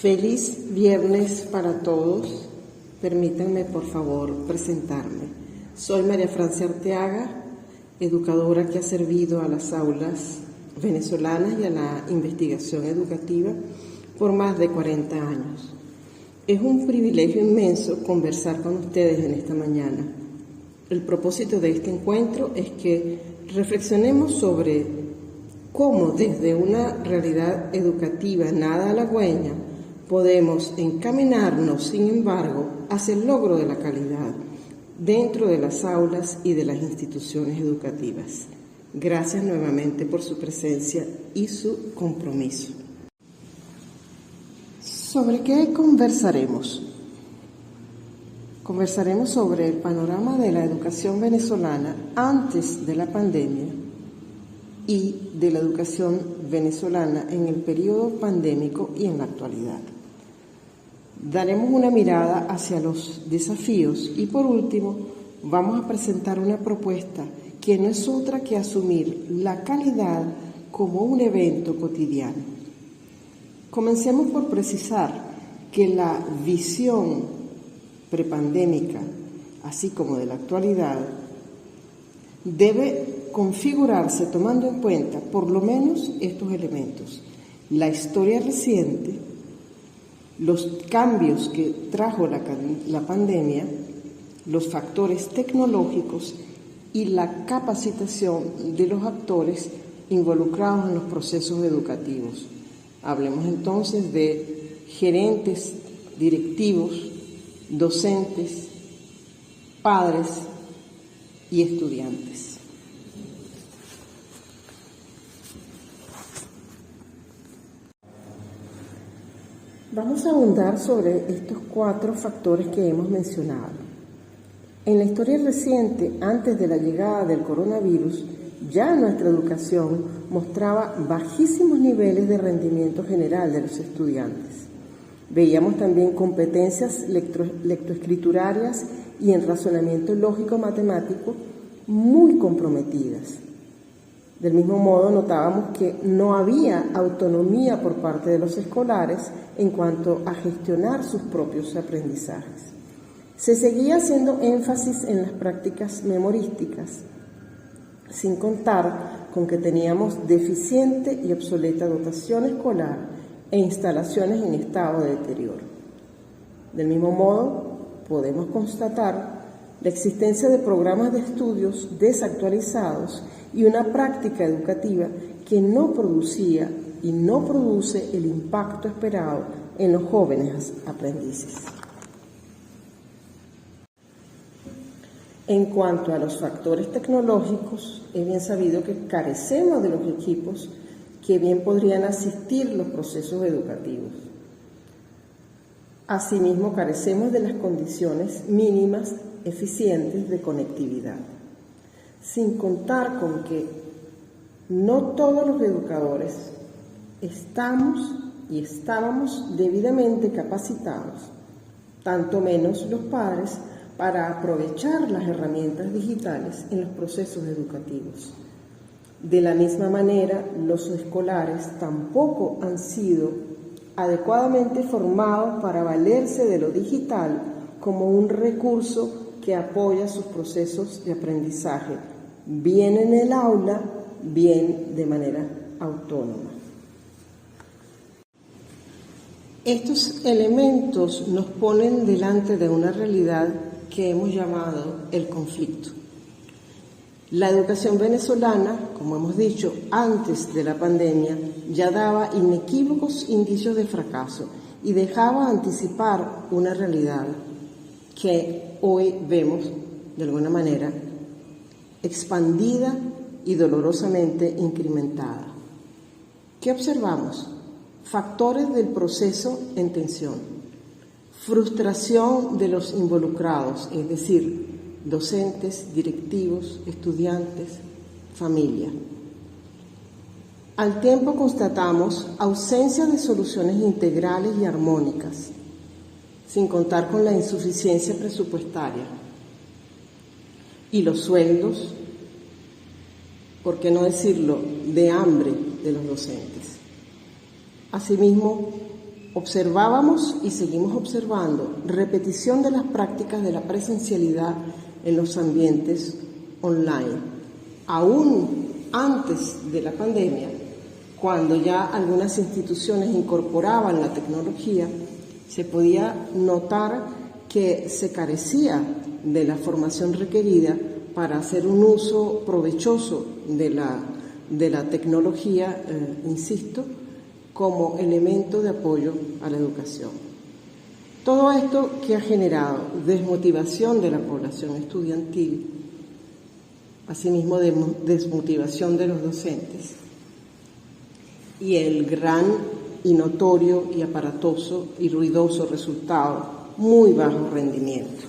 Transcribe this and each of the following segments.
Feliz viernes para todos. Permítanme, por favor, presentarme. Soy María Francia Arteaga, educadora que ha servido a las aulas venezolanas y a la investigación educativa por más de 40 años. Es un privilegio inmenso conversar con ustedes en esta mañana. El propósito de este encuentro es que reflexionemos sobre cómo desde una realidad educativa nada halagüeña podemos encaminarnos, sin embargo, hacia el logro de la calidad dentro de las aulas y de las instituciones educativas. Gracias nuevamente por su presencia y su compromiso. ¿Sobre qué conversaremos? Conversaremos sobre el panorama de la educación venezolana antes de la pandemia y de la educación venezolana en el periodo pandémico y en la actualidad. Daremos una mirada hacia los desafíos y, por último, vamos a presentar una propuesta que no es otra que asumir la calidad como un evento cotidiano. Comencemos por precisar que la visión prepandémica, así como de la actualidad, debe configurarse tomando en cuenta por lo menos estos elementos: la historia reciente, los cambios que trajo la pandemia, los factores tecnológicos y la capacitación de los actores involucrados en los procesos educativos. Hablemos entonces de gerentes, directivos, docentes, padres y estudiantes. Vamos a ahondar sobre estos 4 factores que hemos mencionado. En la historia reciente, antes de la llegada del coronavirus, ya nuestra educación mostraba bajísimos niveles de rendimiento general de los estudiantes. Veíamos también competencias lectoescriturarias y en razonamiento lógico-matemático muy comprometidas. Del mismo modo, notábamos que no había autonomía por parte de los escolares en cuanto a gestionar sus propios aprendizajes. Se seguía haciendo énfasis en las prácticas memorísticas, sin contar con que teníamos deficiente y obsoleta dotación escolar e instalaciones en estado de deterioro. Del mismo modo, podemos constatar la existencia de programas de estudios desactualizados y una práctica educativa que no producía y no produce el impacto esperado en los jóvenes aprendices. En cuanto a los factores tecnológicos, es bien sabido que carecemos de los equipos que bien podrían asistir los procesos educativos. Asimismo, carecemos de las condiciones mínimas eficientes de conectividad, sin contar con que no todos los educadores estamos y estábamos debidamente capacitados, tanto menos los padres, para aprovechar las herramientas digitales en los procesos educativos. De la misma manera, los escolares tampoco han sido adecuadamente formados para valerse de lo digital como un recurso que apoya sus procesos de aprendizaje, bien en el aula, bien de manera autónoma. Estos elementos nos ponen delante de una realidad que hemos llamado el conflicto. La educación venezolana, como hemos dicho, antes de la pandemia, ya daba inequívocos indicios de fracaso y dejaba anticipar una realidad que hoy vemos, de alguna manera, expandida y dolorosamente incrementada. ¿Qué observamos? Factores del proceso en tensión, frustración de los involucrados, es decir, docentes, directivos, estudiantes, familia. Al tiempo constatamos ausencia de soluciones integrales y armónicas, sin contar con la insuficiencia presupuestaria y los sueldos, por qué no decirlo, de hambre de los docentes. Asimismo, observábamos y seguimos observando repetición de las prácticas de la presencialidad en los ambientes online. Aún antes de la pandemia, cuando ya algunas instituciones incorporaban la tecnología, se podía notar que se carecía de la formación requerida para hacer un uso provechoso de la tecnología, insisto, como elemento de apoyo a la educación. Todo esto que ha generado desmotivación de la población estudiantil, asimismo desmotivación de los docentes, y el gran y notorio y aparatoso y ruidoso resultado, muy bajo rendimiento.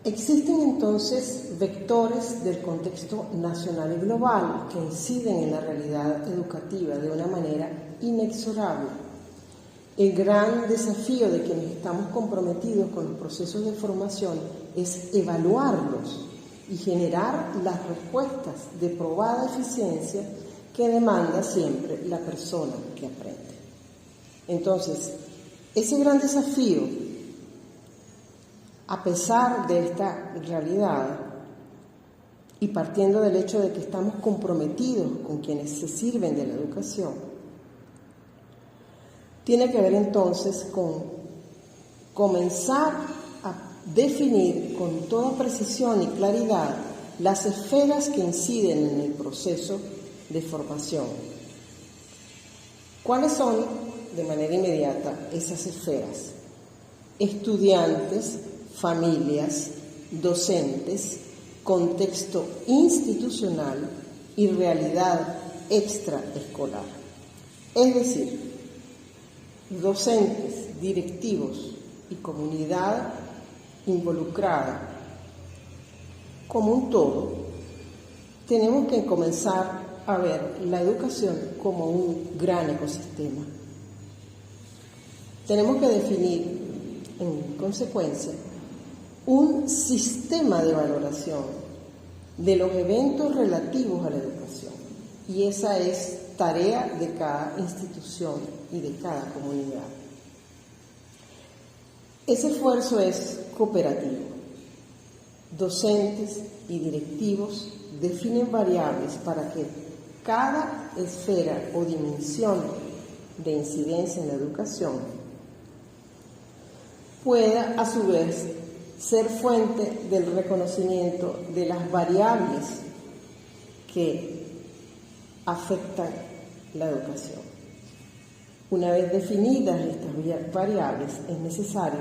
Existen entonces vectores del contexto nacional y global que inciden en la realidad educativa de una manera inexorable. El gran desafío de quienes estamos comprometidos con los procesos de formación es evaluarlos y generar las respuestas de probada eficiencia que demanda siempre la persona que aprende. Entonces, ese gran desafío, a pesar de esta realidad y partiendo del hecho de que estamos comprometidos con quienes se sirven de la educación, tiene que ver entonces con comenzar a definir con toda precisión y claridad las esferas que inciden en el proceso de formación. ¿Cuáles son, de manera inmediata, esas esferas? Estudiantes, familias, docentes, contexto institucional y realidad extraescolar. Es decir, docentes, directivos y comunidad involucrada como un todo, tenemos que comenzar a ver la educación como un gran ecosistema. Tenemos que definir, en consecuencia, un sistema de valoración de los eventos relativos a la educación. Y esa es tarea de cada institución y de cada comunidad. Ese esfuerzo es cooperativo. Docentes y directivos definen variables para que cada esfera o dimensión de incidencia en la educación pueda, a su vez, ser fuente del reconocimiento de las variables que afectan la educación. Una vez definidas estas variables, es necesario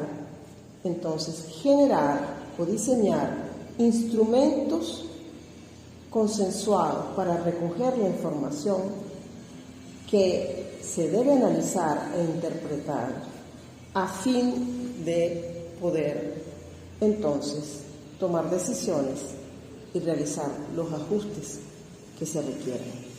entonces generar o diseñar instrumentos consensuados para recoger la información que se debe analizar e interpretar a fin de poder entonces tomar decisiones y realizar los ajustes que se requieren.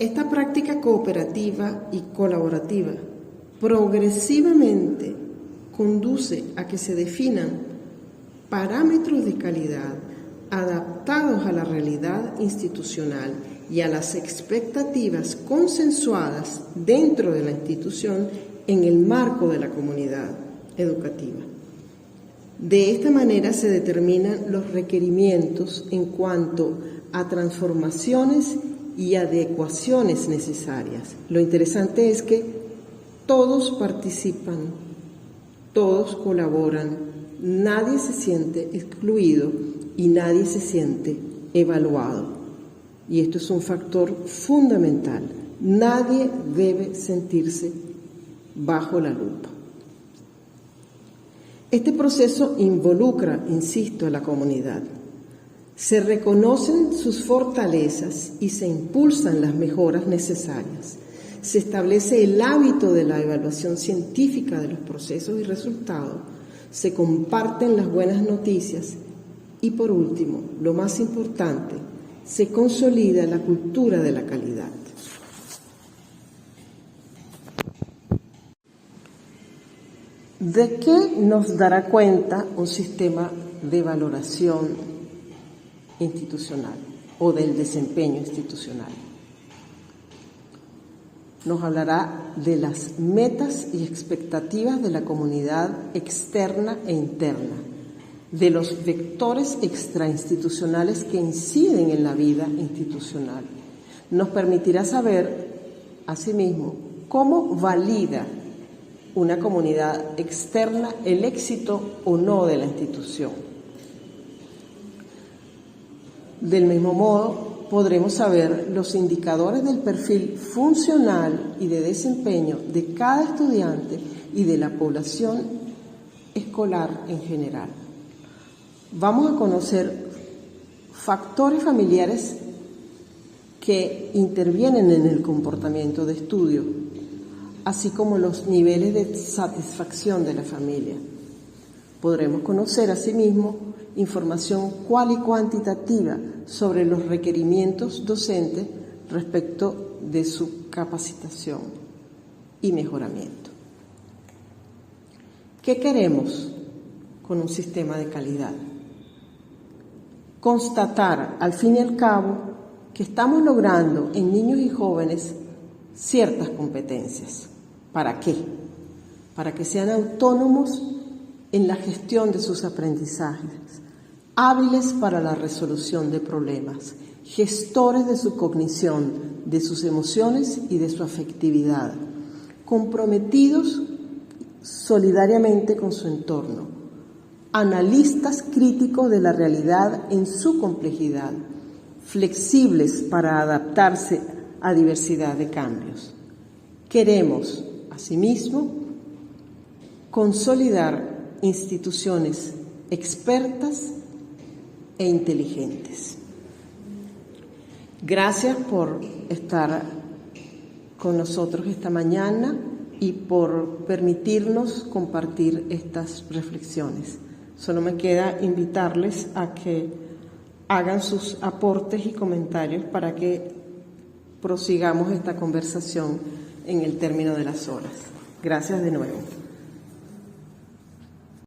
Esta práctica cooperativa y colaborativa progresivamente conduce a que se definan parámetros de calidad adaptados a la realidad institucional y a las expectativas consensuadas dentro de la institución en el marco de la comunidad educativa. De esta manera se determinan los requerimientos en cuanto a transformaciones y adecuaciones necesarias. Lo interesante es que todos participan, todos colaboran, nadie se siente excluido y nadie se siente evaluado. Y esto es un factor fundamental. Nadie debe sentirse bajo la lupa. Este proceso involucra, insisto, a la comunidad. Se reconocen sus fortalezas y se impulsan las mejoras necesarias. Se establece el hábito de la evaluación científica de los procesos y resultados. Se comparten las buenas noticias y, por último, lo más importante, se consolida la cultura de la calidad. ¿De qué nos dará cuenta un sistema de valoración institucional o del desempeño institucional? Nos hablará de las metas y expectativas de la comunidad externa e interna, de los vectores extrainstitucionales que inciden en la vida institucional. Nos permitirá saber, asimismo, cómo valida una comunidad externa el éxito o no de la institución. Del mismo modo, podremos saber los indicadores del perfil funcional y de desempeño de cada estudiante y de la población escolar en general. Vamos a conocer factores familiares que intervienen en el comportamiento de estudio, así como los niveles de satisfacción de la familia. Podremos conocer asimismo información cual y cuantitativa sobre los requerimientos docentes respecto de su capacitación y mejoramiento. ¿Qué queremos con un sistema de calidad? Constatar, al fin y al cabo, que estamos logrando en niños y jóvenes ciertas competencias. ¿Para qué? Para que sean autónomos en la gestión de sus aprendizajes, hábiles para la resolución de problemas, gestores de su cognición, de sus emociones y de su afectividad, comprometidos solidariamente con su entorno, analistas críticos de la realidad en su complejidad, flexibles para adaptarse a diversidad de cambios. Queremos, asimismo, consolidar instituciones expertas e inteligentes. Gracias por estar con nosotros esta mañana y por permitirnos compartir estas reflexiones. Solo me queda invitarles a que hagan sus aportes y comentarios para que prosigamos esta conversación en el término de las horas. Gracias de nuevo.